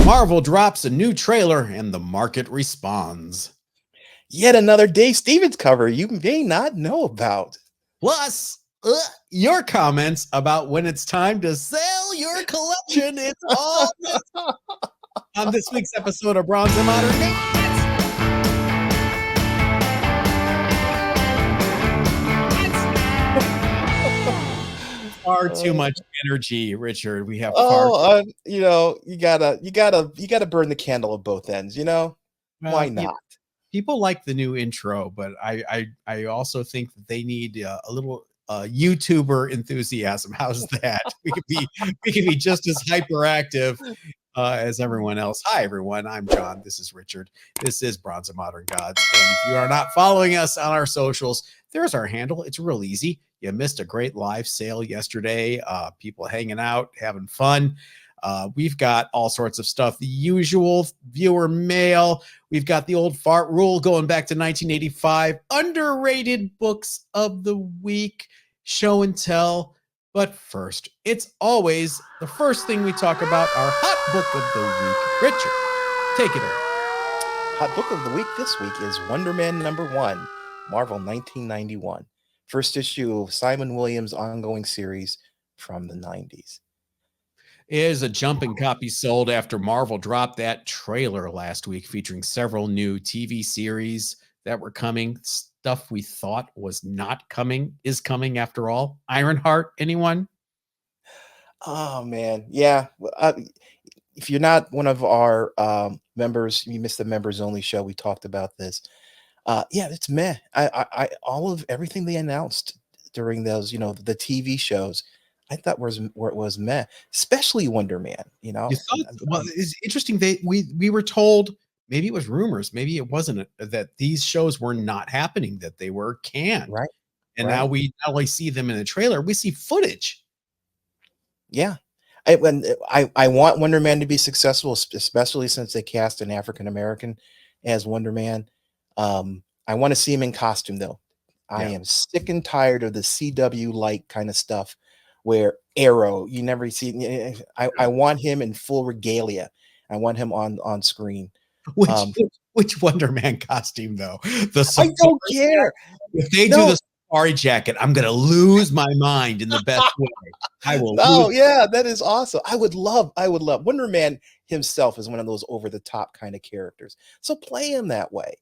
Marvel drops a new trailer and the market responds. Yet another Dave Stevens cover you may not know about. Plus, your comments about when it's time to sell your collection. It's all on this week's episode of Bronze and Modern Gods. Far too much energy, Richard. We have you gotta burn the candle at both ends. Why not? People like the new intro, but I also think that they need a little YouTuber enthusiasm. How's that? We could be just as hyperactive as everyone else. Hi, everyone. I'm John. This is Richard. This is Bronze and Modern Gods. And if you are not following us on our socials, there's our handle. It's real easy. You missed a great live sale yesterday. People hanging out, having fun. We've got all sorts of stuff. The usual viewer mail. We've got the old fart rule going back to 1985. Underrated books of the week. Show and tell. But first, it's always the first thing we talk about, our hot book of the week. Richard, take it away. Hot book of the week this week is Wonder Man #1, Marvel 1991. First issue of Simon Williams' ongoing series from the 90s. Is a jumping copy sold after Marvel dropped that trailer last week featuring several new TV series that were coming. Stuff we thought was not coming is coming after all. Ironheart, anyone? Oh, man. Yeah. If you're not one of our members, you missed the members only show. We talked about this. Yeah, it's meh. I all of everything they announced during those, the TV shows, I thought was meh, especially Wonder Man. You thought, well, it's interesting. We were told, maybe it was rumors, maybe it wasn't, that these shows were not happening, that they were canned, right? And now we not only see them in the trailer, we see footage. Yeah, I want Wonder Man to be successful, especially since they cast an African American as Wonder Man. I want to see him in costume, though. I am sick and tired of the CW-like kind of stuff where Arrow, you never see. I want him in full regalia. I want him on screen. Which Wonder Man costume, though? I don't care. If they do the safari jacket, I'm going to lose my mind in the best way. I will. Oh, yeah, that is awesome. I would love. Wonder Man himself is one of those over-the-top kind of characters. So play him that way.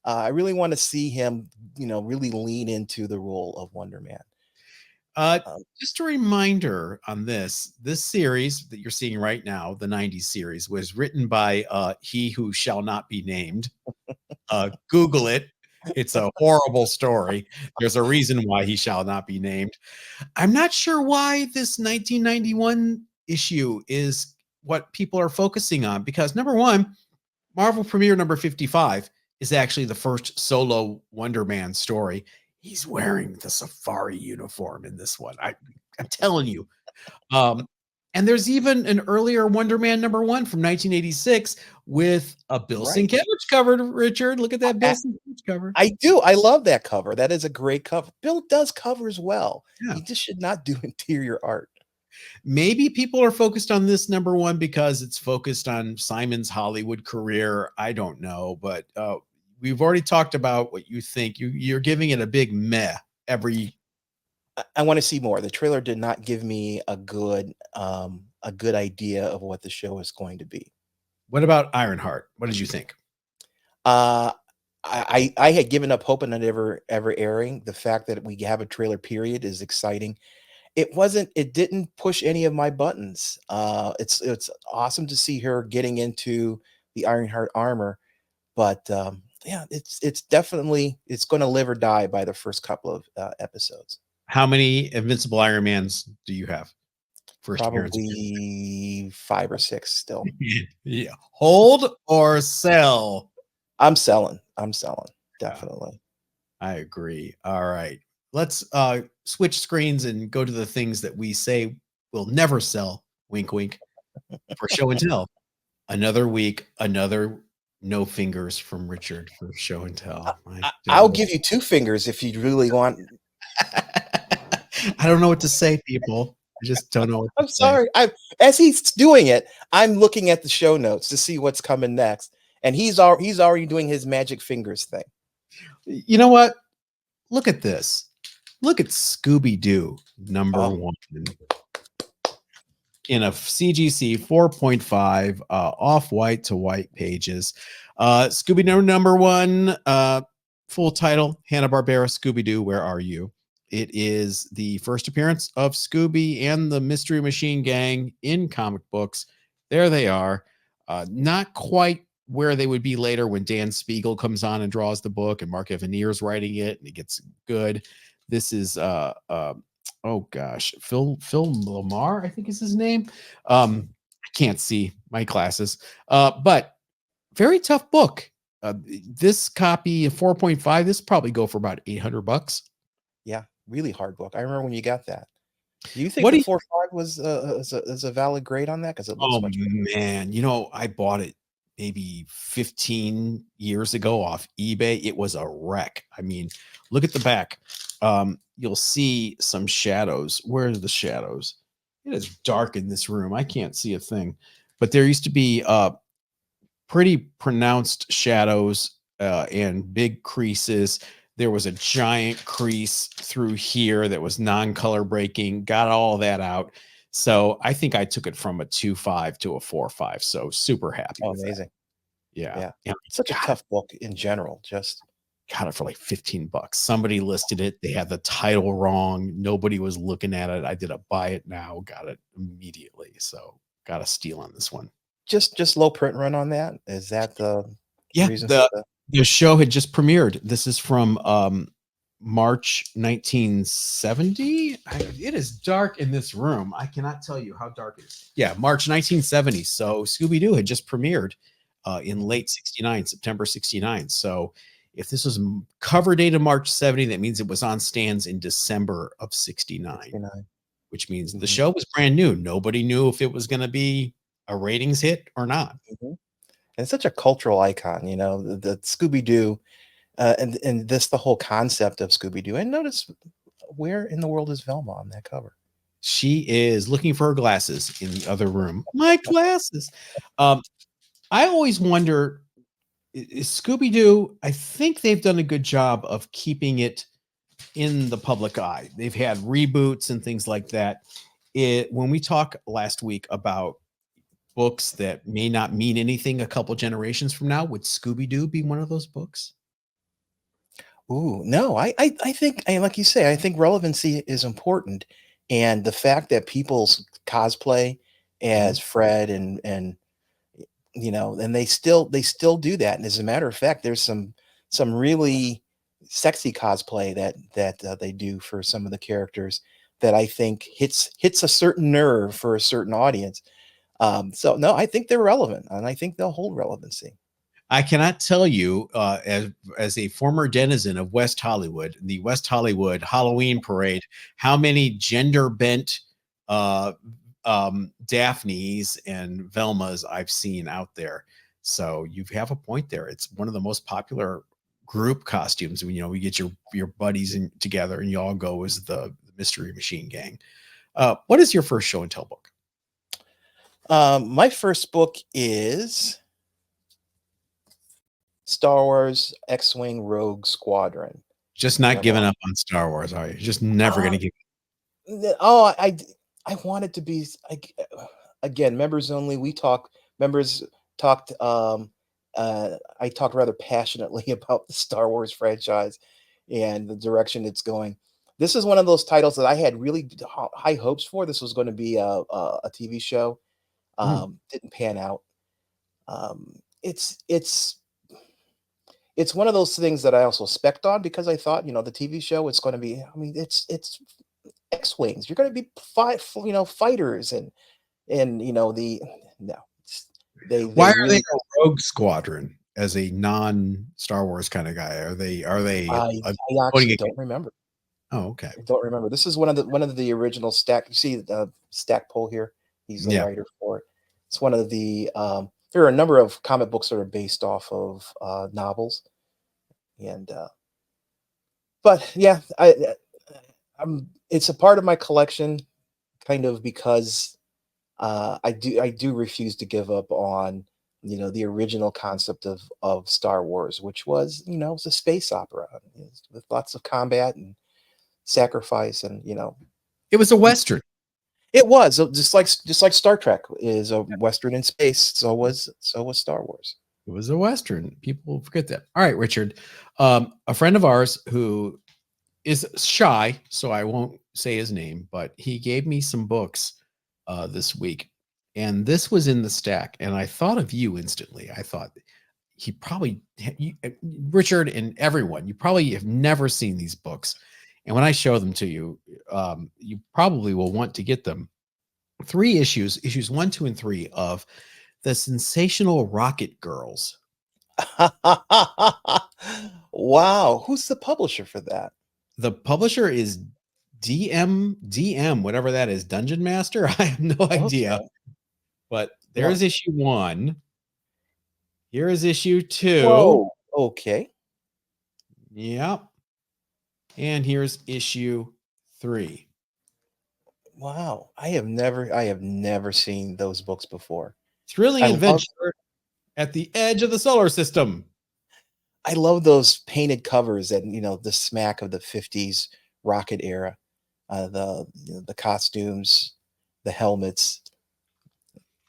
I really want to see him, really lean into the role of Wonder Man. Just a reminder on this series that you're seeing right now, the 90s series, was written by he who shall not be named. Google it. It's a horrible story. There's a reason why he shall not be named. I'm not sure why this 1991 issue is what people are focusing on, because number one, Marvel Premiere number 55 is actually the first solo Wonder Man story. He's wearing the safari uniform in this one. I'm telling you. And there's even an earlier Wonder Man #1 from 1986 with a Bill Sienkiewicz cover, Richard. Look at that Bill Sienkiewicz cover. I do. I love that cover. That is a great cover. Bill does covers well. Yeah. He just should not do interior art. Maybe people are focused on this #1 because it's focused on Simon's Hollywood career. I don't know, but we've already talked about what you think. You're giving it a big meh every. I want to see more. The trailer did not give me a good idea of what the show is going to be. What about Ironheart? What did you think? I had given up hope on it ever airing. The fact that we have a trailer period is exciting. It didn't push any of my buttons. It's awesome to see her getting into the Ironheart armor, but yeah, it's definitely going to live or die by the first couple of episodes. How many Invincible Iron Mans do you have? Probably 5 or 6 still. Yeah. Hold or sell? I'm selling. Definitely. I agree. All right. Let's switch screens and go to the things that we say will never sell. Wink, wink. For show and tell. Another week, another no fingers from Richard for show and tell. I'll give you 2 fingers if you really want. I don't know what to say, people. I just don't know what to I'm say. sorry. I'm as he's doing it, I'm looking at the show notes to see what's coming next, and he's already doing his magic fingers thing. You know what? Look at this. Look at Scooby Doo number Oh, one in a CGC 4.5, off white to white pages. Scooby Doo number one, full title Hanna-Barbera Scooby Doo, Where Are You? It is the first appearance of Scooby and the Mystery Machine Gang in comic books. There they are. Not quite where they would be later when Dan Spiegel comes on and draws the book and Mark Evanier's writing it and it gets good. This is oh gosh, Phil Lamar, I think is his name. I can't see my glasses, but very tough book. This copy of 4.5, this probably go for about $800. yeah, really hard book. I remember when you got that. Do you think What the do you 4.5 was is a valid grade on that? Because it looks Oh much better. man, I bought it maybe 15 years ago off eBay. It was a wreck. I mean, look at the back. You'll see some shadows. Where's the shadows? It is dark in this room. I can't see a thing. But there used to be pretty pronounced shadows and big creases. There was a giant crease through here that was non-color breaking. Got all that out. So I think I took it from a 2.5 to a 4.5. So super happy Oh, with that. amazing. Yeah. Yeah. And Such a I tough book in general. Just got it for like $15. Somebody listed it. They had the title wrong. Nobody was looking at it. I did a buy it now, got it immediately. So got a steal on this one. just low print run on that. Is that the Yeah, reason for the show had just premiered. This is from March 1970. It is dark in this room. I cannot tell you how dark it is. Yeah, March 1970. So Scooby Doo had just premiered in Mhm. late 69, September 69. So if this was cover date of March 70, that means it was on stands in December of 69, 69. which means the Mhm, show was brand new. Nobody knew if it was going to be a ratings hit or not. mhm. And such a cultural icon, the Scooby Doo, and this the whole concept of Scooby Doo. And notice where in the world is Velma on that cover? She is looking for her glasses in the other room. My glasses. Um, I always wonder, is Scooby Doo? I think they've done a good job of keeping it in the public eye. They've had reboots and things like that. When we talk last week about books that may not mean anything a couple generations from now, would Scooby Doo be one of those books? Ooh, no, I think, and like you say, I think relevancy is important, and the fact that people's cosplay Mhm. as Fred and they still do that. And as a matter of fact, there's some really sexy cosplay that they do for some of the characters that I think hits a certain nerve for a certain audience. So no, I think they're relevant, and I think they'll hold relevancy. I cannot tell you, as a former denizen of West Hollywood, the West Hollywood Halloween parade, how many gender bent uh, Daphnes and Velmas I've seen out there. So you have a point there. It's one of the most popular group costumes. We get your buddies together and you all go as the Mystery Machine Gang. What is your first show and tell book? My first book is Star Wars X-Wing Rogue Squadron. Just not Number giving up on Star Wars, are you? Just never going uh, to give. oh, I want it to be again, members only. Members talked. I talked rather passionately about the Star Wars franchise and the direction it's going. This is one of those titles that I had really high hopes for. This was going to be a TV show. Mm. Didn't pan out. Um, it's it's it's one of those things that I also spec on because I thought, the TV show, it's going to be. I mean, it's X-wings. You're going to be fighters and the no, Why they are they really. a rogue squadron as a non-Star Wars kind of guy? Are they I voting actually against? don't remember. Oh, okay. I don't remember. This is one of the original Stack. You see the Stackpole here? He's the Yeah. writer for it. It's one of the. There are a number of comic books that are based off of novels, and but yeah, it's a part of my collection kind of because I do refuse to give up on the original concept of Star Wars, which was it was a space opera with lots of combat and sacrifice, and It was a Western. it was just like Star Trek is a Western in space. So was Star Wars. It was a Western. People forget that. All right, Richard. A friend of ours who is shy, so I won't say his name, but he gave me some books this week. And this was in the stack. And I thought of you instantly. I thought he probably, Richard and everyone, you probably have never seen these books. And when I show them to you, you probably will want to get them. 3 issues 1, 2, and 3 of the Sensational Rocket Girls. Wow, who's the publisher for that? The publisher is DM, whatever that is, Dungeon Master. I have no idea. Okay. But Well, there's issue 1. Here is issue 2. whoa. Okay. Yep. And here's issue 3. Wow. I have never seen those books before. Thrilling I love adventure at the edge of the solar system. I love those painted covers and the smack of the 50s rocket era. The costumes, the helmets,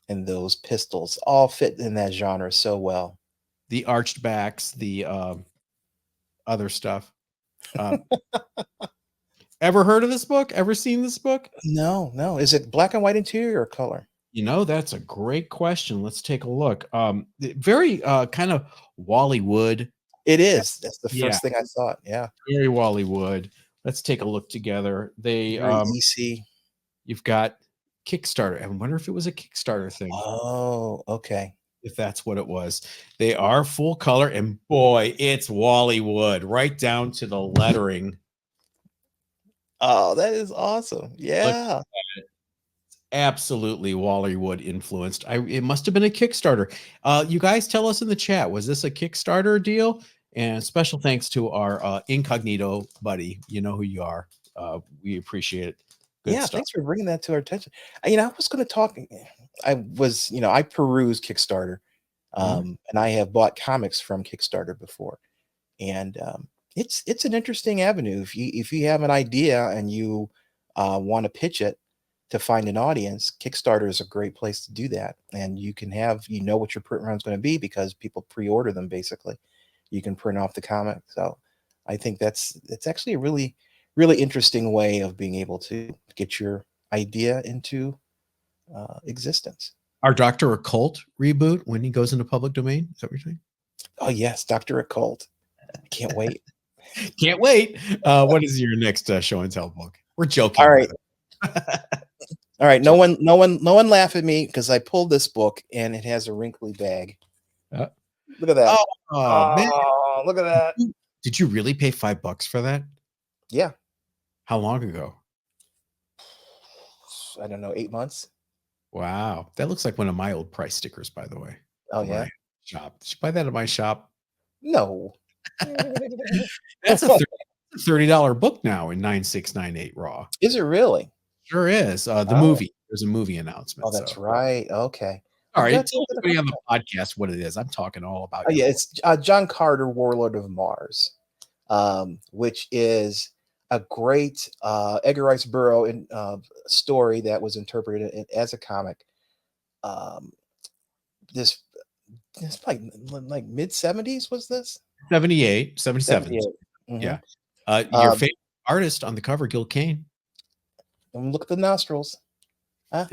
and those pistols all fit in that genre so well. The arched backs, the other stuff. Um, ever heard of this book? Ever seen this book? No, no. Is it black and white interior or color? That's a great question. Let's take a look. Very kind of Wally Wood. It is. That's the Yeah, first thing I thought. Yeah. very Wally Wood. Let's take a look together. They Very EC. you've got Kickstarter. I wonder if it was a Kickstarter thing, Oh, okay. if that's what it was. They are full color, and boy, it's Wally Wood right down to the lettering. Oh, that is awesome. Look, Yeah. absolutely Wally Wood influenced. It must have been a Kickstarter. You guys tell us in the chat, was this a Kickstarter deal? And special thanks to our incognito buddy. You know who you are. We appreciate it. Good Yeah, stuff. thanks for bringing that to our attention. I was going to talk. I peruse Kickstarter, Mhm. and I have bought comics from Kickstarter before, and it's an interesting avenue. If you have an idea and you want to pitch it to find an audience, Kickstarter is a great place to do that, and you can have what your print run is going to be because people pre-order them. Basically, you can print off the comic. So I think that's actually a really really interesting way of being able to get your idea into existence. Our Dr. Occult reboot when he goes into public domain. Is that what you're saying? Oh yes, Dr. Occult. Can't wait. Can't wait. What is your next show and tell book? We're joking. All By right. the way. All right. No one laugh at me because I pulled this book and it has a wrinkly bag. Uh, Look at that. man. Oh, look at that. Did you really pay $5 for that? Yeah. How long ago? I don't know, 8 months. Wow. That looks like one of my old price stickers, by the way. Oh From yeah. my shop. Did you buy that at my shop? No. That's a $30 book now in 9698 raw. Is it really? Sure is. The Oh. movie. There's a movie announcement. Oh, that's so. right. Okay. All I've right. got Tell something everybody on about the that. podcast what it is. I'm talking all about Oh your yeah, book. it's John Carter, Warlord of Mars, which is a great Edgar Rice Burroughs story that was interpreted as a comic. Um, this this like mid 70s was this 78, 77. 78. Hmm. Yeah. Your favorite artist on the cover, Gil Kane. And look at the nostrils. Huh?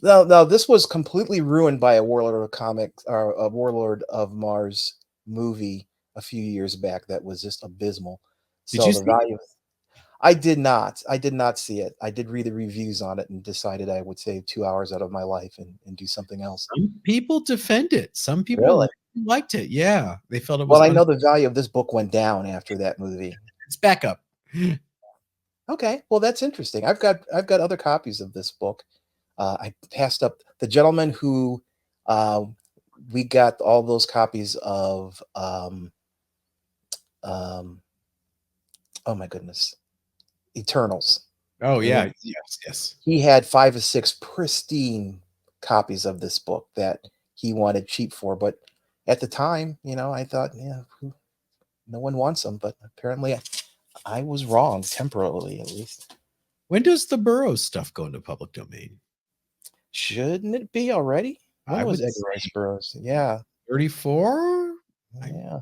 No, this was completely ruined by a Warlord of Comics or a Warlord of Mars movie a few years back that was just abysmal. Did So you the see it? value I did not. I did not see it. I did read the reviews on it and decided I would save 2 hours out of my life and do something else. Some people defend it. Some people Really? liked it. Yeah. They felt it was Well, I know the value of this book went down after that movie. it's back up. Okay, well that's interesting. I've got other copies of this book. I passed up the gentleman who uh, we got all those copies of. Um, oh my goodness, Eternals. Oh, yeah. And Yes, yes. he had 5 or 6 pristine copies of this book that he wanted cheap for, but at the time, I thought, "Yeah, no one wants them," but apparently I was wrong, temporarily at least. When does the Burroughs stuff go into public domain? Shouldn't it be already? When I was would Edgar say Rice Burroughs? Yeah, 34? I yeah.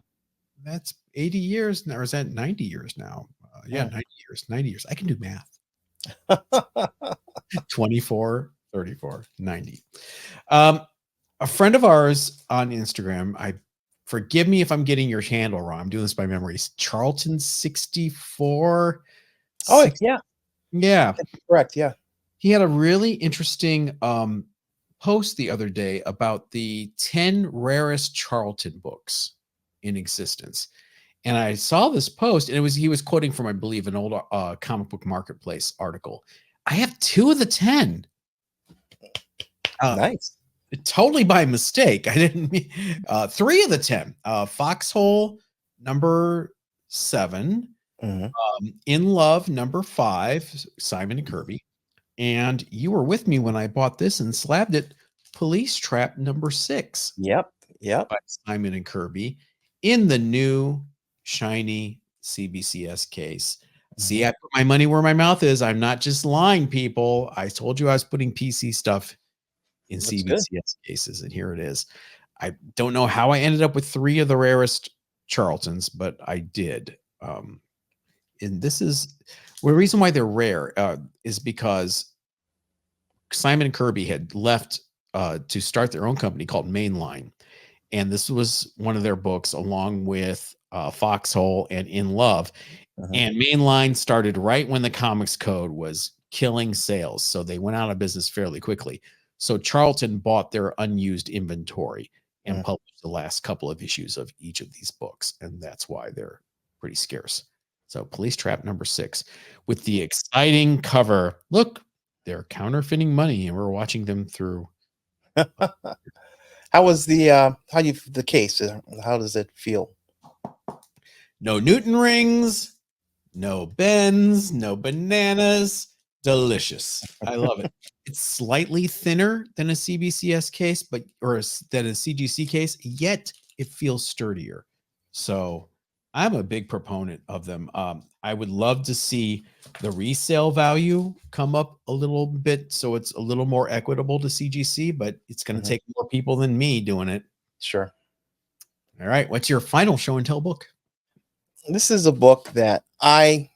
That's 80 years now, or is that 90 years now? Yeah, Mm. 90 years, 90 years. I can do math. 24, 34, 90. Um, a friend of ours on Instagram, I forgive me if I'm getting your handle wrong. I'm doing this by memory. Charlton 64. Oh, Six, yeah, yeah. correct, yeah. He had a really interesting post the other day about the 10 rarest Charlton books in existence. And I saw this post, and he was quoting from, I believe, an old comic book marketplace article. I have 2 of the 10. Uh, Nice. totally by mistake. I didn't mean 3 of the 10. Foxhole number 7, Mhm. In Love number 5, Simon and Kirby. And you were with me when I bought this and slabbed it. Police Trap number 6 Yep, yep. by Simon and Kirby in the new shiny CBCS case. See, Mhm. I put my money where my mouth is. I'm not just lying, people. I told you I was putting PC stuff in That's good. CBCS cases, and here it is. I don't know how I ended up with 3 of the rarest Charltons, but I did. And this is the reason why they're rare is because Simon and Kirby had left to start their own company called Mainline, and this was one of their books along with Foxhole and In Love. Mhm, And Mainline started right when the Comics Code was killing sales, so they went out of business fairly quickly. So Charlton bought their unused inventory and mhm. published the last couple of issues of each of these books, and that's why they're pretty scarce. So Police Trap number 6 with the exciting cover. Look, they're counterfeiting money, and we're watching them through. How was the case? How does it feel? No Newton rings, no bends, no bananas. Delicious. I love it. It's slightly thinner than a CBCS case, but than a CGC case, yet it feels sturdier. So I'm a big proponent of them. I would love to see the resale value come up a little bit so it's a little more equitable to CGC, but it's going to Mhm, take more people than me doing it. sure. All right. What's your final show and tell book? This is a book that I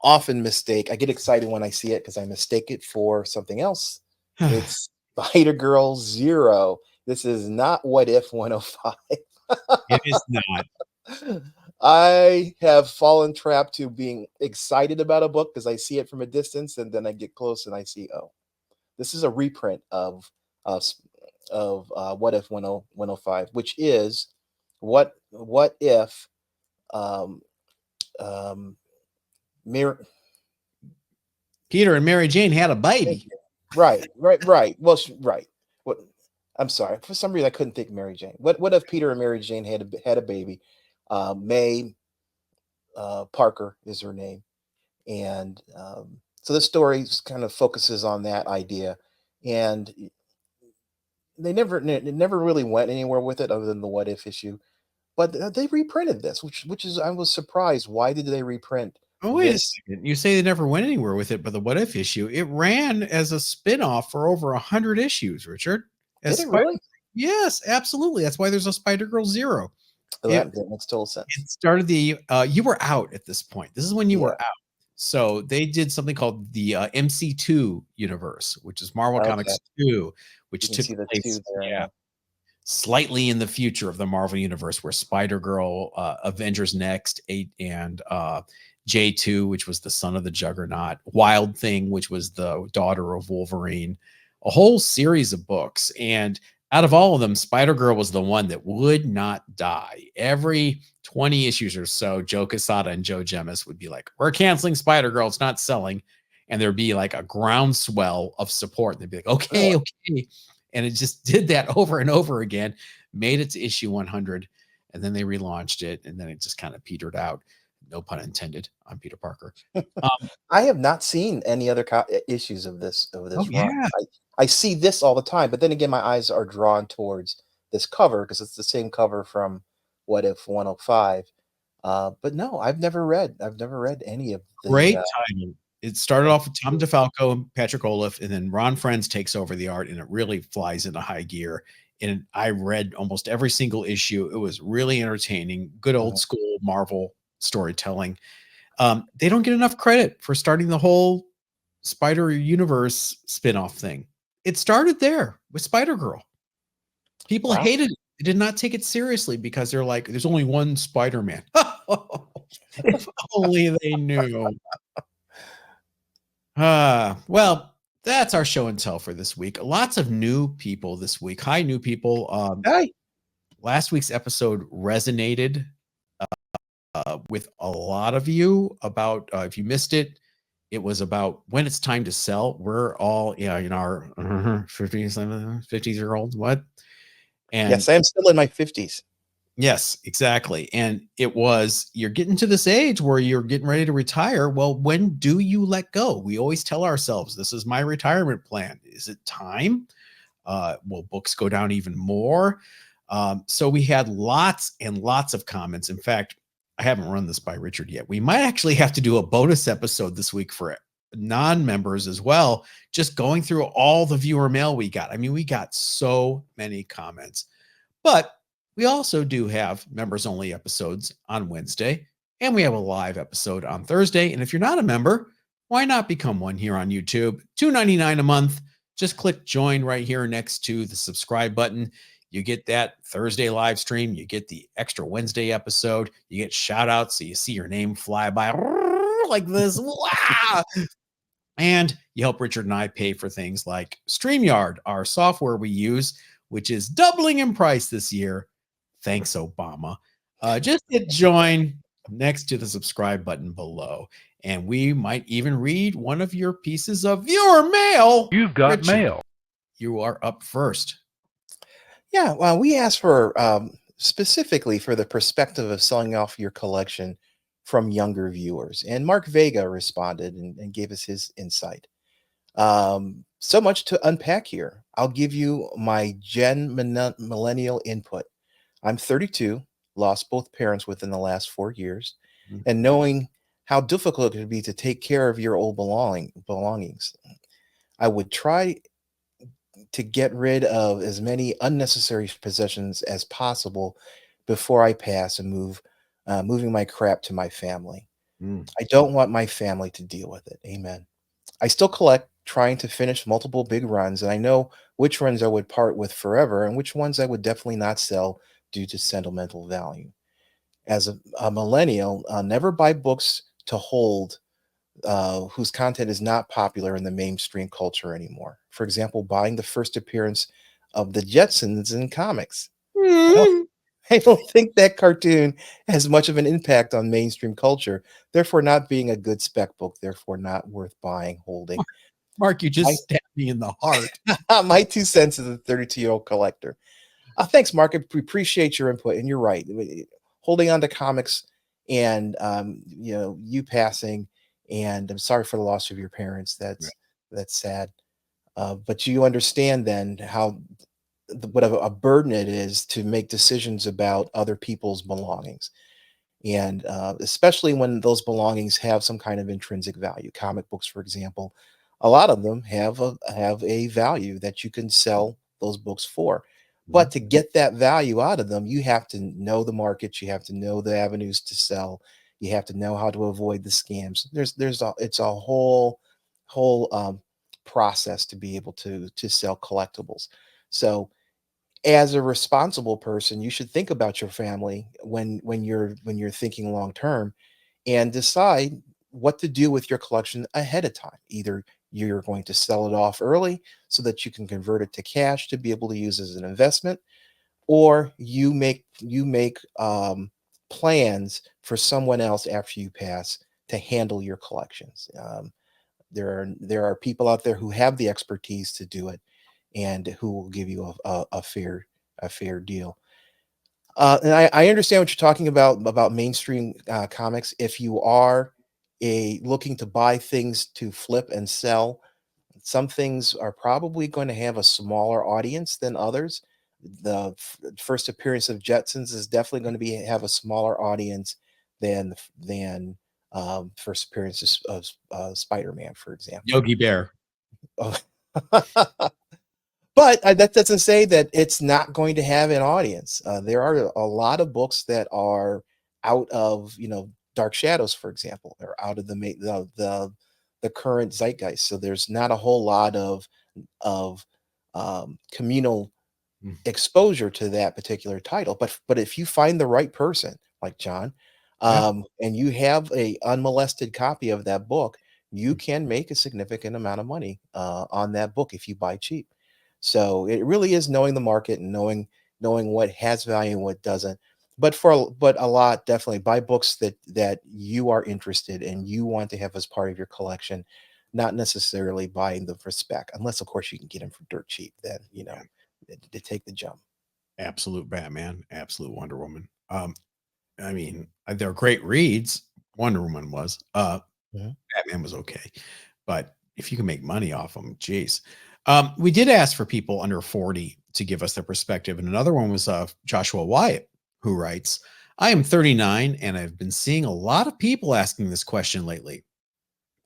often mistake. I get excited when I see it because I mistake it for something else. It's Spider-Girl Zero. This is not What If 105. It is not. I have fallen trap to being excited about a book because I see it from a distance, and then I get close and I see, oh, this is a reprint of s- What If 105, which is what if um, um, Mir- Peter and Mary Jane had a thank baby. you. Right. Well, right. What? I'm sorry. For some reason, I couldn't think Mary Jane. What if Peter and Mary Jane had a baby? May Parker is her name, and so this story kind of focuses on that idea, and it never really went anywhere with it other than the what if issue. But they reprinted this, which is I was surprised. Why did they reprint Oh, wait a this? second. You say they never went anywhere with it, but the What If issue, it ran as a spin-off for over 100 issues, Richard. As Did it Spider really? Yes, absolutely. That's why there's a Spider-Girl Zero. Oh, It that makes total sense. it started you were out at this point. This is when you Yeah. were out. So they did something called the MC2 universe, which is Marvel Okay. Comics 2, You which can took see the place, two there. yeah, Yeah. slightly in the future of the Marvel universe, where Spider Girl, Avengers Next, 8, and J2, which was the son of the Juggernaut, Wild Thing, which was the daughter of Wolverine, a whole series of books. And out of all of them, Spider Girl was the one that would not die. Every 20 issues or so, Joe Quesada and Joe Gemmis would be like, "We're canceling Spider Girl, it's not selling." And there'd be like a groundswell of support. They'd be like, Really? okay, okay, and it just did that over and over again, made it to issue 100, and then they relaunched it, and then it just kind of petered out. no pun intended on Peter Parker. Um, I have not seen any other issues of oh this run. yeah, I see this all the time, but then again, my eyes are drawn towards this cover because it's the same cover from What If 105. But no, I've never read any of the. great timing. It started off with Tom DeFalco and Patrick Olaf, and then Ron Frenz takes over the art, and it really flies into high gear. And I read almost every single issue. It was really entertaining, good old Mhm. school Marvel storytelling. They don't get enough credit for starting the whole Spider Universe spin-off thing. It started there with Spider Girl. People Wow. hated it. They did not take it seriously because they're like, there's only one Spider-Man. If only they knew. Well, that's our show and tell for this week. Lots of new people this week. Hi, new people. Hi. Last week's episode resonated with a lot of you about if you missed it, it was about when it's time to sell. We're all in our 50s, 50-year-olds. What? And Yes, I am still in my 50s. yes, exactly. And it was, you're getting to this age where you're getting ready to retire. Well, when do you let go? We always tell ourselves, this is my retirement plan. Is it time? Will books go down even more? So we had lots and lots of comments. In fact, I haven't run this by Richard yet. We might actually have to do a bonus episode this week for non-members as well, just going through all the viewer mail we got. I mean, we got so many comments, but we also do have members only episodes on Wednesday, and we have a live episode on Thursday. And if you're not a member, why not become one here on YouTube? $2.99 a month. Just click join right here next to the subscribe button. You get that Thursday live stream. You get the extra Wednesday episode. You get shout outs. So you see your name fly by like this. Wow. And you help Richard and I pay for things like StreamYard, our software we use, which is doubling in price this year. Thanks, Obama. Just hit join next to the subscribe button below. And we might even read one of your pieces of viewer mail. You've got Richard, mail. you are up first. Yeah, well, we asked for specifically for the perspective of selling off your collection from younger viewers, and Mark Vega responded and gave us his insight. So much to unpack here. I'll give you my millennial input. I'm 32, lost both parents within the last 4 years, Mhm. and knowing how difficult it would be to take care of your old belongings, I would try to get rid of as many unnecessary possessions as possible before I pass and moving my crap to my family. Mm. I don't want my family to deal with it. Amen. I still collect, trying to finish multiple big runs, and I know which runs I would part with forever and which ones I would definitely not sell due to sentimental value. As a millennial, never buy books to hold whose content is not popular in the mainstream culture anymore. For example, buying the first appearance of the Jetsons in comics. I don't, I don't think that cartoon has much of an impact on mainstream culture, therefore not being a good spec book, therefore not worth buying, holding. Mark, you My, just stabbed me in the heart. my 2 cents as a 32-year-old collector. Thanks, Mark. We appreciate your input, and you're right. Holding on to comics and you passing, and I'm sorry for the loss of your parents. That's sad. But you understand then how what a burden it is to make decisions about other people's belongings, and especially when those belongings have some kind of intrinsic value. Comic books, for example, a lot of them have a value that you can sell those books for. But Mhm. to get that value out of them, you have to know the markets, you have to know the avenues to sell, you have to know how to avoid the scams. It's a whole process to be able to sell collectibles. So as a responsible person, you should think about your family when you're thinking long term, and decide what to do with your collection ahead of time. Either you're going to sell it off early so that you can convert it to cash to be able to use as an investment, or you make plans for someone else after you pass to handle your collections. There are people out there who have the expertise to do it and who will give you a fair deal. And I understand what you're talking about mainstream comics. If you are a looking to buy things to flip and sell, some things are probably going to have a smaller audience than others. The first appearance of Jetsons is definitely going to be have a smaller audience than first appearance of Spider-Man, for example. Yogi Bear. Oh. But that doesn't say that it's not going to have an audience. There are a lot of books that are out of, Dark Shadows, for example, or out of the current zeitgeist. So there's not a whole lot of communal Mm, exposure to that particular title. But if you find the right person, like John, yeah. and you have a unmolested copy of that book, you Mm, can make a significant amount of money on that book if you buy cheap. So it really is knowing the market and knowing what has value and what doesn't. But a lot, definitely buy books that you are interested in, you want to have as part of your collection, not necessarily buying them for spec, unless of course you can get them for dirt cheap. Then yeah. to take the jump. Absolute Batman, absolute Wonder Woman. I mean, they're great reads. Wonder Woman was. Mhm. Batman was okay, but if you can make money off them, geez. We did ask for people under 40 to give us their perspective, and another one was Joshua Wyatt, who writes, "I am 39, and I've been seeing a lot of people asking this question lately.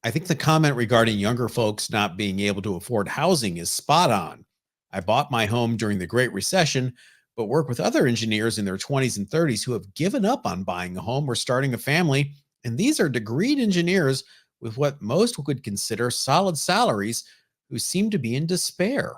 I think the comment regarding younger folks not being able to afford housing is spot on. I bought my home during the Great Recession, but work with other engineers in their 20s and 30s who have given up on buying a home or starting a family. And these are degreed engineers with what most would consider solid salaries who seem to be in despair.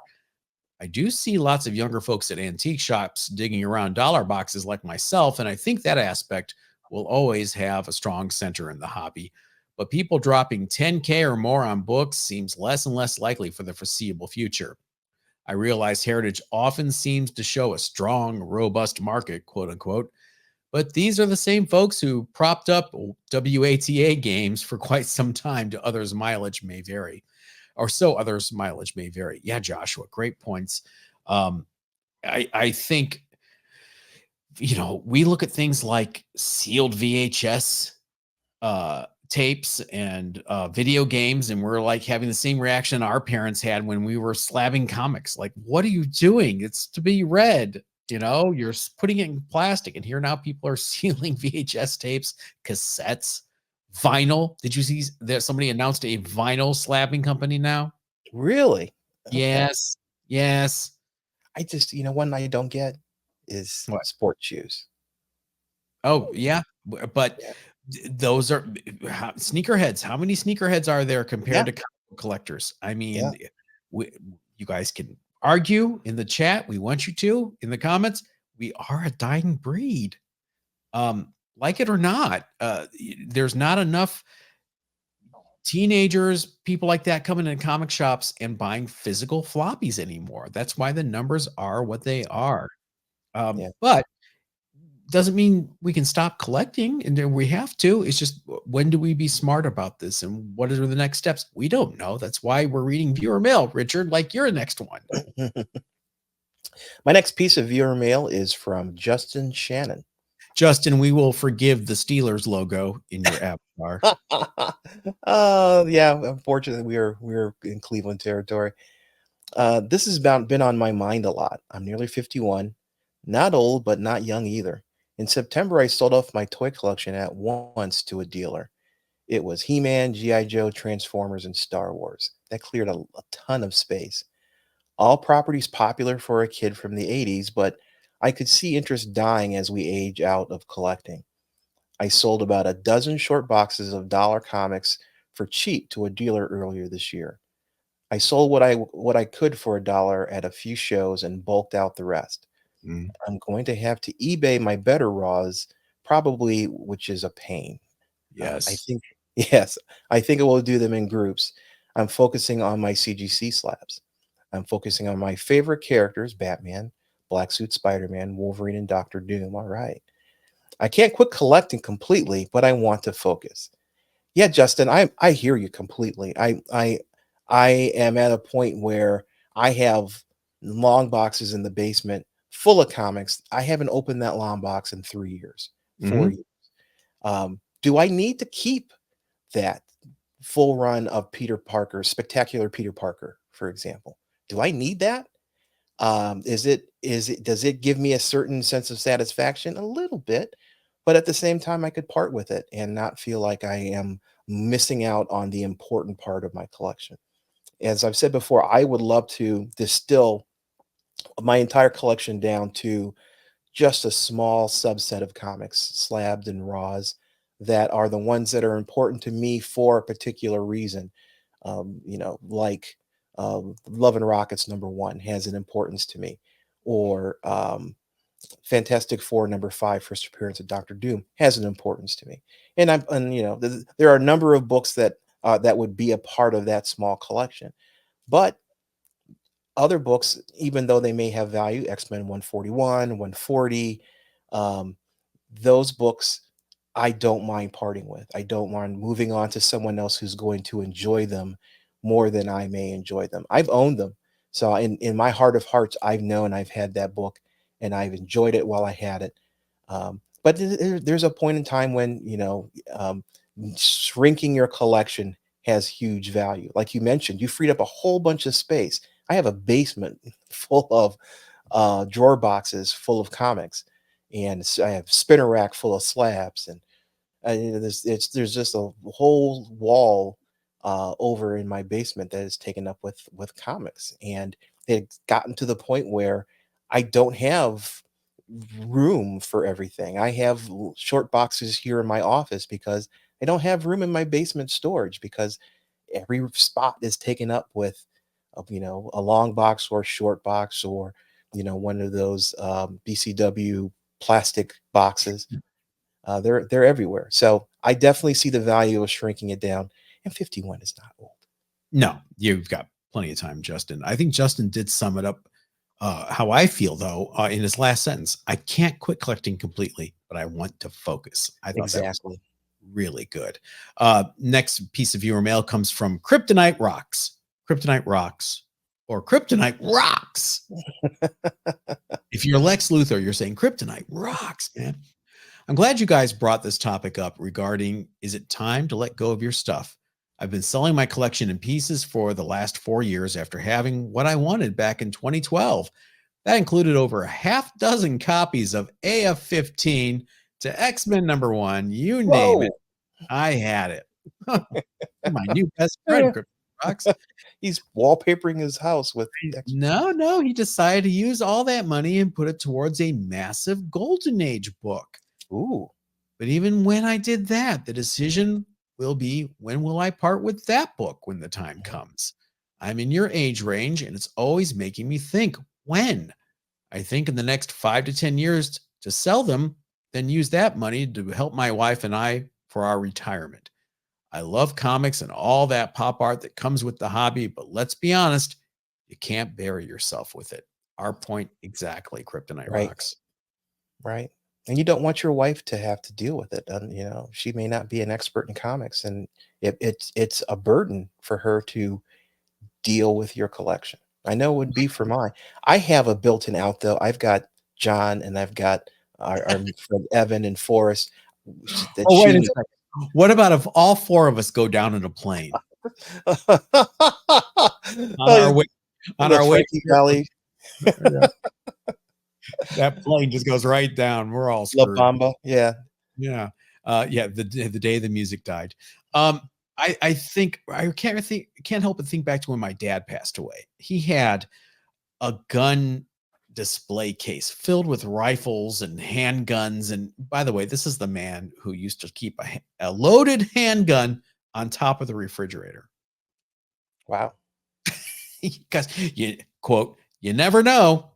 I do see lots of younger folks at antique shops digging around dollar boxes like myself, and I think that aspect will always have a strong center in the hobby. But people dropping 10K or more on books seems less and less likely for the foreseeable future. I realize Heritage often seems to show a strong, robust market, quote unquote, but these are the same folks who propped up WATA games for quite some time to others' mileage may vary or so others' mileage may vary. Yeah, Joshua, great points. Um, I think we look at things like sealed VHS tapes and video games, and we're like having the same reaction our parents had when we were slabbing comics. Like, what are you doing? It's to be read. You're putting it in plastic, and here now people are sealing VHS tapes, cassettes, vinyl. Did you see that somebody announced a vinyl slabbing company now? Really? Okay. Yes. Yes. I just, one I don't get is What? sports shoes. Oh, yeah, but Yeah. those are sneakerheads. How many sneakerheads are there compared Yeah. to comic book collectors? I Yeah. mean, we you guys can argue in the chat. We want you to in the comments. We are a dying breed. Like it or not, there's not enough teenagers, people like that coming into comic shops and buying physical floppies anymore. That's why the numbers are what they are. Yeah. But doesn't mean we can stop collecting, and then we have to. It's just when do we be smart about this and what are the next steps? We don't know. That's why we're reading viewer mail, Richard, like you're next one. My next piece of viewer mail is from Justin Shannon. Justin, we will forgive the Steelers logo in your avatar. Oh, yeah, unfortunately, we're in Cleveland territory. This has been on my mind a lot. I'm nearly 51, not old, but not young either. In September, I sold off my toy collection at once to a dealer. It was He-Man, G.I. Joe, Transformers, and Star Wars. That cleared a ton of space. All properties popular for a kid from the 80s, but I could see interest dying as we age out of collecting. I sold about a dozen short boxes of dollar comics for cheap to a dealer earlier this year. I sold what I could for a dollar at a few shows and bulked out the rest. Mm, I'm going to have to eBay my better raws, probably, which is a pain. I yes. think yes, I think I will do them in groups. I'm focusing on my CGC slabs. I'm focusing on my favorite characters: Batman, Black Suit Spider-Man, Wolverine, and Doctor Doom. All right. I can't quit collecting completely, but I want to focus. Yeah, Justin, I hear you completely. I am at a point where I have long boxes in the basement full of comics. I haven't opened that long box in 3 years, 4 Mhm. years. Do I need to keep that full run of Peter Parker, Spectacular Peter Parker, for example? Do I need that? Does it give me a certain sense of satisfaction? A little bit, but at the same time, I could part with it and not feel like I am missing out on the important part of my collection. As I've said before, I would love to distill my entire collection down to just a small subset of comics, slabs and raws, that are the ones that are important to me for a particular reason. Like Love and Rockets #1 has an importance to me, or Fantastic Four #5, first appearance of Doctor Doom, has an importance to me. And there are a number of books that would be a part of that small collection. But other books, even though they may have value, X-Men 141, 140, um, those books I don't mind parting with. I don't mind moving on to someone else who's going to enjoy them more than I may enjoy them. I've owned them. So in my heart of hearts, I've known I've had that book and I've enjoyed it while I had it. But there's a point in time when, shrinking your collection has huge value. Like you mentioned, you freed up a whole bunch of space. I have a basement full of drawer boxes full of comics, and I have spinner rack full of slabs, and there's just a whole wall over in my basement that is taken up with comics, and it's gotten to the point where I don't have room for everything. I have short boxes here in my office because I don't have room in my basement storage because every spot is taken up with a long box or a short box, or one of those BCW plastic boxes. They're everywhere. So I definitely see the value of shrinking it down. And 51 is not old. No, you've got plenty of time, Justin. I think Justin did sum it up how I feel, though, in his last sentence. I can't quit collecting completely, but I want to focus. I thought that was Exactly. really good. Next piece of viewer mail comes from Kryptonite Rocks. Kryptonite Rocks or Kryptonite Rocks. If you're Lex Luthor, you're saying Kryptonite Rocks, man. I'm glad you guys brought this topic up regarding, is it time to let go of your stuff? I've been selling my collection in pieces for the last 4 years after having what I wanted back in 2012. That included over a half dozen copies of AF-15 to X-Men #1. You name it, Whoa. I had it. My new best friend, Yeah. Crypto Rocks. He's wallpapering his house with No, no, he decided to use all that money and put it towards a massive Golden Age book. ooh. But even when I did that, the decision will be, when will I part with that book when the time comes? I'm in your age range, and it's always making me think, when? I think in the next 5 to 10 years to sell them, then use that money to help my wife and I for our retirement. I love comics and all that pop art that comes with the hobby, but let's be honest, you can't bury yourself with it. Our point exactly, Kryptonite Right. Rocks. Right. And you don't want your wife to have to deal with it. And she may not be an expert in comics, and it's a burden for her to deal with your collection. I know it would be for mine. I have a built-in out though. I've got John, and I've got our friend Evan and Forrest that Oh, wait a she second. What about if all four of us go down in a plane on our Oh, way on the our way to Frankie your Valley, yeah, that plane just goes right down. We're all La screwed. Bamba. Yeah. Yeah. Yeah, the day the music died. Um, I think can't help but think back to when my dad passed away. He had a gun display case filled with rifles and handguns. And by the way, this is the man who used to keep a loaded handgun on top of the refrigerator. Wow. Because you quote, you never know.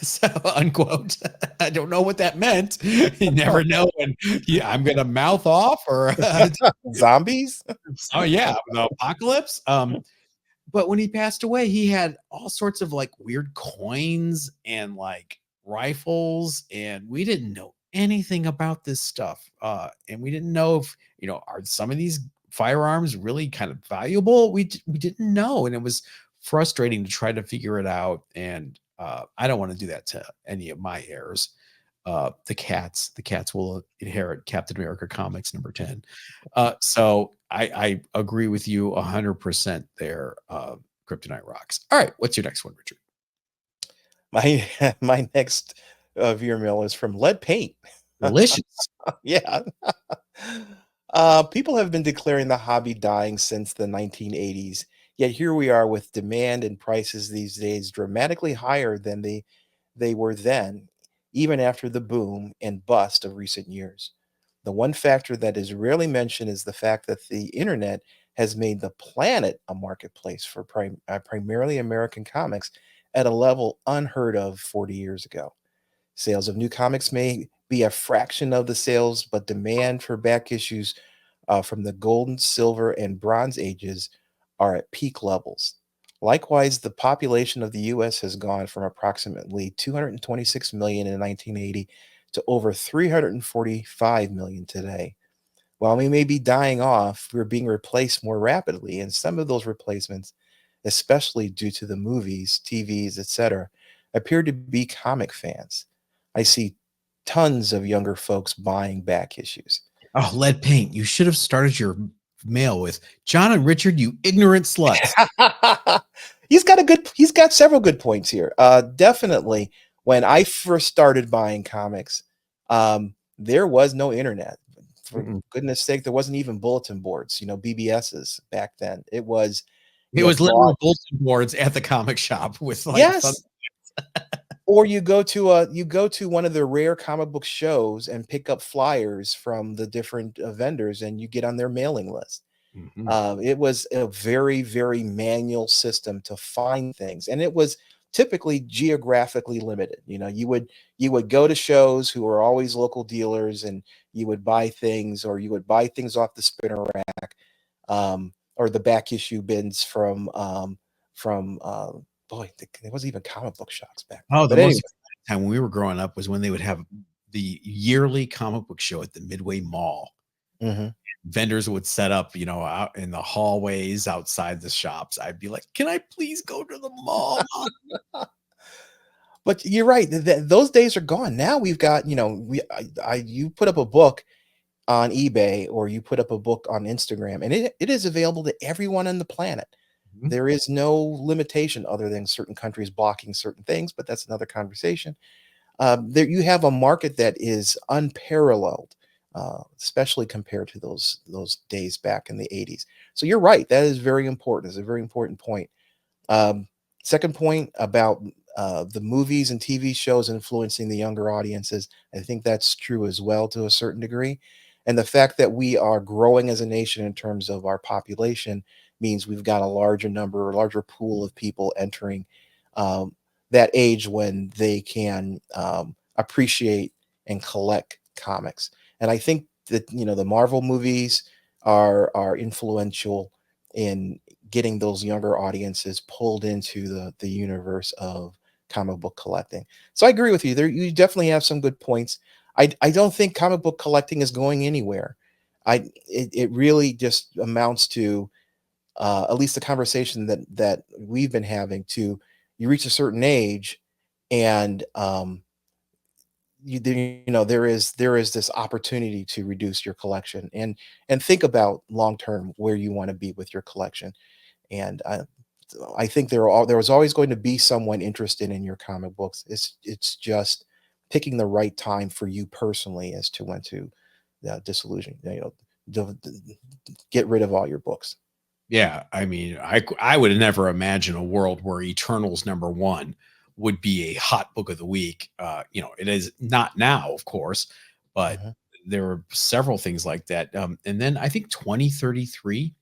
So unquote. I don't know what that meant. You never know when I'm gonna mouth off or Zombies? oh yeah, the apocalypse. But when he passed away, he had all sorts of like weird coins and like rifles, and we didn't know anything about this stuff. And we didn't know if are some of these firearms really kind of valuable. We didn't know, and it was frustrating to try to figure it out. And I don't want to do that to any of my heirs. The cats will inherit Captain America Comics #10. So I agree with you 100% there. Kryptonite rocks. All right, what's your next one, Richard? My my next viewer mail is from Lead Paint. Delicious. Yeah. People have been declaring the hobby dying since the 1980s. Yet here we are with demand and prices these days dramatically higher than they were then, even after the boom and bust of recent years. The one factor that is rarely mentioned is the fact that the internet has made the planet a marketplace for primarily American comics at a level unheard of 40 years ago. Sales of new comics may be a fraction of the sales, but demand for back issues from the golden, silver, and bronze ages are at peak levels. Likewise, the population of the US has gone from approximately 226 million in 1980 to over 345 million today. While we may be dying off, we're being replaced more rapidly, and some of those replacements, especially due to the movies, TVs, etc., appear to be comic fans. I see tons of younger folks buying back issues. Oh, lead paint. You should have started your mail with John and Richard, you ignorant sluts. He's got several good points here. Definitely when I first started buying comics, there was no internet. For Mm-mm. goodness sake, there wasn't even bulletin boards, BBSs back then. It was It you was bought literal bulletin boards at the comic shop with like yes, or you go to one of the rare comic book shows and pick up flyers from the different vendors, and you get on their mailing list. Mhm. It was a very, very manual system to find things, and it was typically geographically limited. You would go to shows who were always local dealers, and you would buy things, or you would buy things off the spinner rack, or the back issue bins from boy, there was even comic book shops back then. Oh, the But most anyway, exciting time when we were growing up was when they would have the yearly comic book show at the Midway Mall. mhm. Vendors would set up, out in the hallways outside the shops. I'd be like, "Can I please go to the mall, Mom?" But you're right. Those days are gone. Now we've got, you put up a book on eBay or you put up a book on Instagram, and it is available to everyone on the planet. Mhm. There is no limitation other than certain countries blocking certain things, but that's another conversation. There you have a market that is unparalleled, especially compared to those days back in the 80s. So you're right. That is very important. It's a very important point. Um, Second point about the movies and TV shows influencing the younger audiences, I think that's true as well to a certain degree. And the fact that we are growing as a nation in terms of our population means we've got a larger number, a larger pool of people entering um, that age when they can appreciate and collect comics. And I think that the Marvel movies are influential in getting those younger audiences pulled into the universe of comic book collecting. So I agree with you. There, you definitely have some good points. I don't think comic book collecting is going anywhere. It really just amounts to at least the conversation that we've been having. To you reach a certain age, and there is this opportunity to reduce your collection and think about long term where you want to be with your collection. And I think there was always going to be someone interested in your comic books. It's just picking the right time for you personally as to when to disillusion, get rid of all your books. Yeah, I mean, I would never imagine a world where Eternals #1 would be a hot book of the week. It is not now, of course, but Mhm. there are several things like that. And then I think 2033,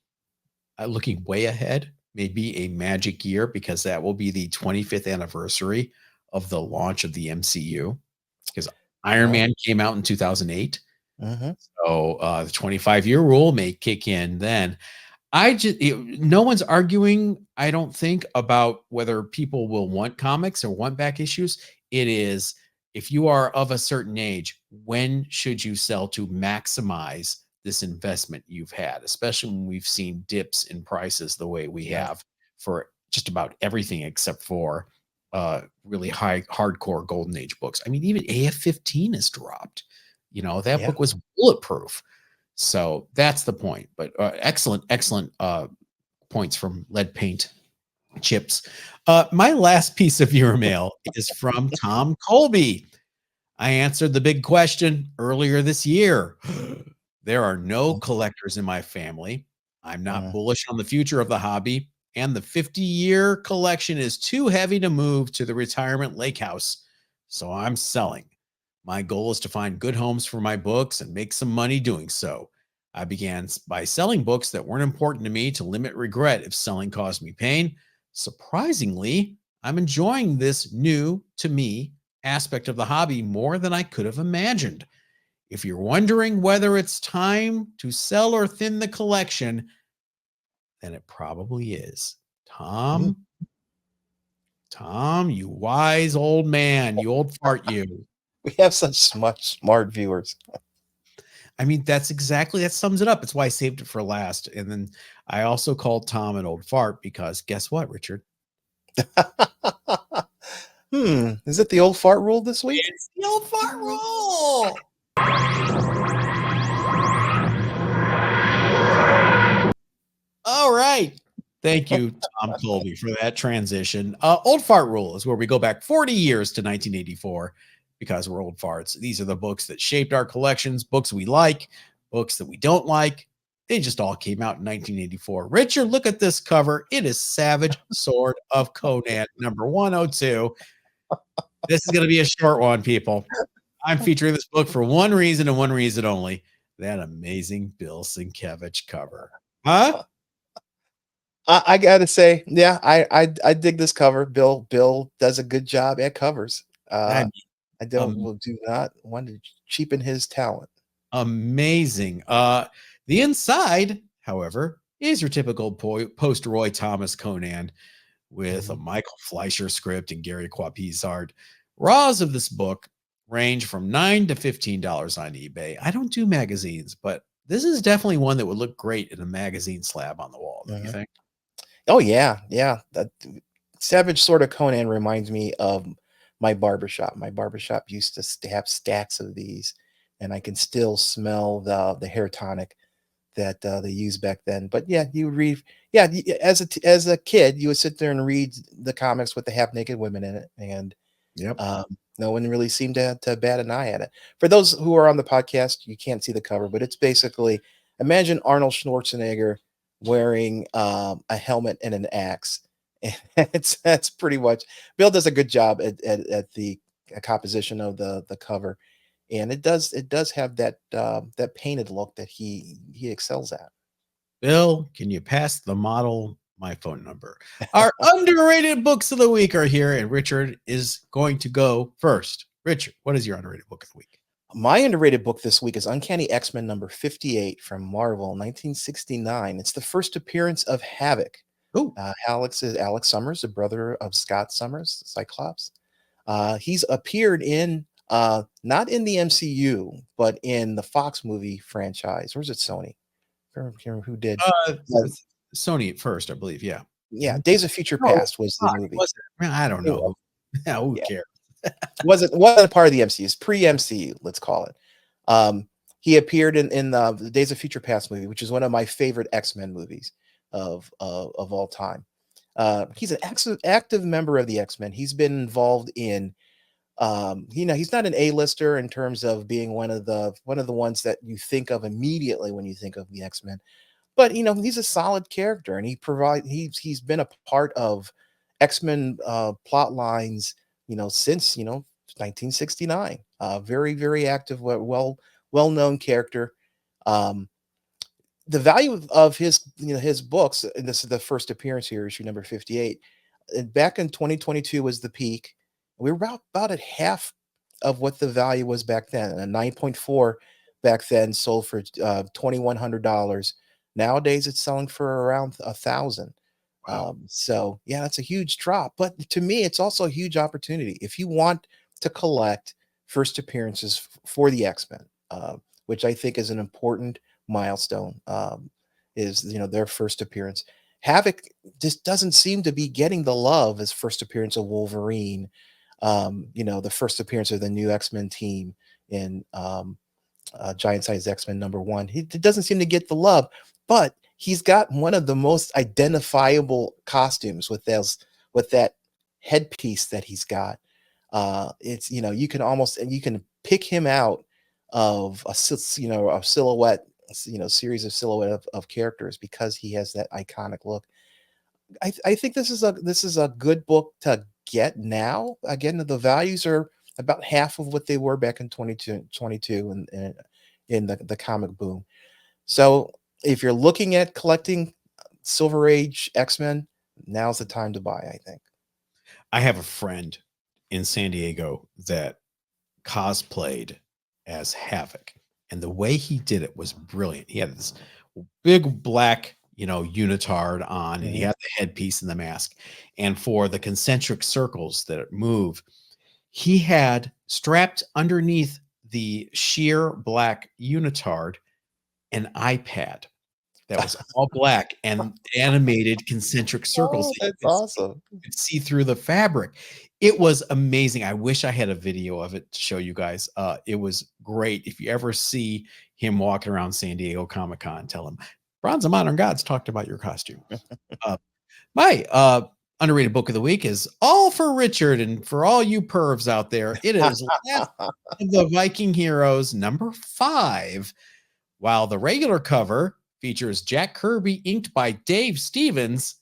looking way ahead, may be a magic year because that will be the 25th anniversary of the launch of the MCU. Because Iron Right. Man came out in 2008, Hmm. so the 25-year rule may kick in then. No one's arguing, I don't think, about whether people will want comics or want back issues. It is, if you are of a certain age, when should you sell to maximize this investment you've had, especially when we've seen dips in prices the way we Right. have for just about everything except for really high hardcore golden age books. I mean, even AF-15 has dropped. That Yeah. book was bulletproof. So that's the point. But excellent points from Lead Paint Chips. My last piece of viewer mail is from Tom Colby. I answered the big question earlier this year. There are no collectors in my family. I'm not Mhm. bullish on the future of the hobby, and the 50-year collection is too heavy to move to the retirement lake house, so I'm selling. My goal is to find good homes for my books and make some money doing so. I began by selling books that weren't important to me to limit regret if selling caused me pain. Surprisingly, I'm enjoying this new to me aspect of the hobby more than I could have imagined. If you're wondering whether it's time to sell or thin the collection, then it probably is. Mhm. Tom, you wise old man, you old fart, you. We have such smart viewers. I mean, that sums it up. It's why I saved it for last. And then I also called Tom an old fart because guess what, Richard? Is it the old fart rule this week? It's the old fart rule. All right. Thank you, Tom Colby, for that transition. Old Fart Rule is where we go back 40 years to 1984 because we're old farts. These are the books that shaped our collections, books we like, books that we don't like. They just all came out in 1984. Richard, look at this cover. It is Savage Sword of Conan, number 102. This is going to be a short one, people. I'm featuring this book for one reason and one reason only, that amazing Bill Sienkiewicz cover. Huh? I gotta say, yeah, I dig this cover. Bill does a good job at covers. I mean, I don't um, will do not want to cheapen his talent. amazing. The inside, however, is your typical post Roy Thomas Conan with a Mhm. Michael Fleischer script and Gary Quapis art. Raws of this book range from $9 to $15 on eBay. I don't do magazines, but this is definitely one that would look great in a magazine slab on the wall, don't you Mhm. think? Oh yeah, yeah. That Savage Sword of Conan reminds me of my barbershop. My barbershop used to have stacks of these, and I can still smell the hair tonic that they used back then. But yeah, you would read. Yeah, as a kid, you would sit there and read the comics with the half naked women in it, and Yep. um, no one really seemed to bat an eye at it. For those who are on the podcast, you can't see the cover, but it's basically imagine Arnold Schwarzenegger wearing a helmet and an axe. And that's pretty much Bill does a good job at the composition of the cover, and it does have that painted look that he excels at. Bill, can you pass the model my phone number? Our underrated books of the week are here, and Richard is going to go first. Richard, what is your underrated book of the week? My underrated book this week is Uncanny X-Men number 58 from Marvel, 1969. It's the first appearance of Havoc. Oh, Alex is Alex Summers, the brother of Scott Summers, Cyclops. He's appeared in not in the MCU, but in the Fox movie franchise. Or is it Sony? I can't remember who did. Uh, it's Sony at first, I believe. Yeah. yeah, Mhm. Days of Future No, Past was the fuck, movie. was it? Man, I don't It know. was. Yeah, who Yeah. cares? Wasn't a part of the MCU. It's pre-MCU, let's call it. Um, he appeared in the Days of Future Past movie, which is one of my favorite X-Men movies of all time. He's an active member of the X-Men. He's been involved in he's not an A-lister in terms of being one of the ones that you think of immediately when you think of the X-Men. But he's a solid character, and he's been a part of X-Men plot lines, since 1969. Very very active, well known character. Um, the value of his books, and this is the first appearance here, issue number 58. Back in 2022 was the peak. We were about at half of what the value was back then. A 9.4 back then sold for $2,100. Nowadays it's selling for around 1,000. Wow. So yeah, that's a huge drop. But to me, it's also a huge opportunity. If you want to collect first appearances for the X-Men, which I think is an important milestone, is their first appearance. Havoc just doesn't seem to be getting the love as first appearance of Wolverine, the first appearance of the new X-Men team in Giant Size X-Men #1. He doesn't seem to get the love, but he's got one of the most identifiable costumes with that headpiece that he's got. It's you can pick him out of a silhouette, series of silhouette of characters because he has that iconic look. I think this is a good book to get now. Again, the values are about half of what they were back in 22 and in the comic boom. So if you're looking at collecting Silver Age X-Men, now's the time to buy, I think. I have a friend in San Diego that cosplayed as Havoc, and the way he did it was brilliant. He had this big black, unitard on, and he Mhm. had the headpiece and the mask. And for the concentric circles that move, he had strapped underneath the sheer black unitard an iPad that was all black and animated concentric circles Oh, that that's awesome. you could see through the fabric. It was amazing. I wish I had a video of it to show you guys. It was great. If you ever see him walking around San Diego Comic-Con, tell him Bronze and Modern Gods talked about your costume. My underrated book of the week is All for Richard, and for all you pervs out there, it is Last of the Viking Heroes #5. While the regular cover features Jack Kirby inked by Dave Stevens,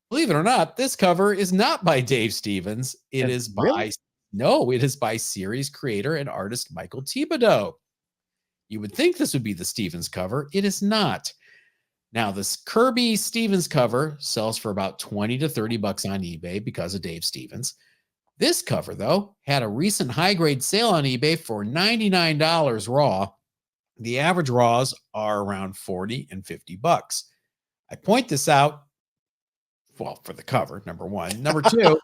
believe it or not, this cover is not by Dave Stevens. It is Really? by series creator and artist Michael Thibodeau. You would think this would be the Stevens cover. It is not. Now, this Kirby Stevens cover sells for about 20 to 30 bucks on eBay because of Dave Stevens. This cover, though, had a recent high-grade sale on eBay for $99 raw. The average raws are around 40 and 50 bucks. I point this out, well, for the cover, number one. Number two,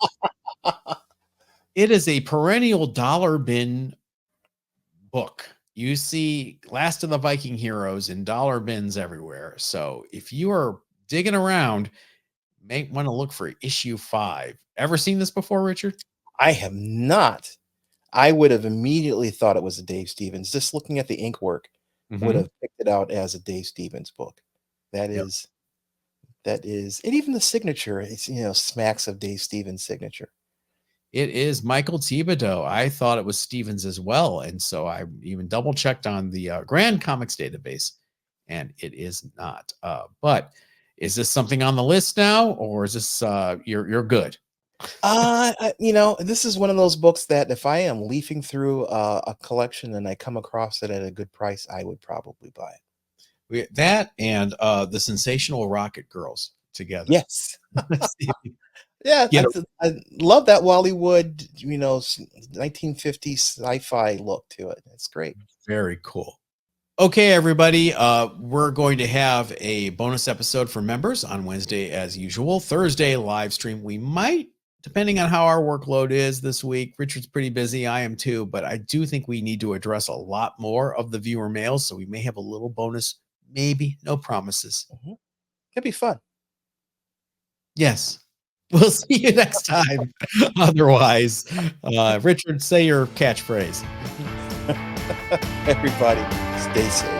it is a perennial dollar bin book. You see Last of the Viking Heroes in dollar bins everywhere. So if you are digging around, may want to look for issue 5. Ever seen this before, Richard? I have not. I would have immediately thought it was a Dave Stevens. Just looking at the ink work, would Mhm. have picked it out as a Dave Stevens book. That Yep. is that is and even the signature, it's, smacks of Dave Stevens' signature. It is Michael Thibodeau. I thought it was Stevens as well, and so I even double checked on the Grand Comics database, and it is not. But is this something on the list now, or is this you're good? This is one of those books that if I am leafing through a collection and I come across it at a good price, I would probably buy it. That and the Sensational Rocket Girls together. Yes. See if you Yeah, get a I love that Wally-Wood, 1950s sci-fi look to it. It's great. very cool. Okay, everybody. We're going to have a bonus episode for members on Wednesday, as usual. Thursday live stream. We might, depending on how our workload is this week. Richard's pretty busy. I am too, but I do think we need to address a lot more of the viewer mails. So we may have a little bonus, maybe, no promises. It'd be fun. Yes. We'll see you next time. Otherwise, Richard, say your catchphrase. Everybody, stay safe.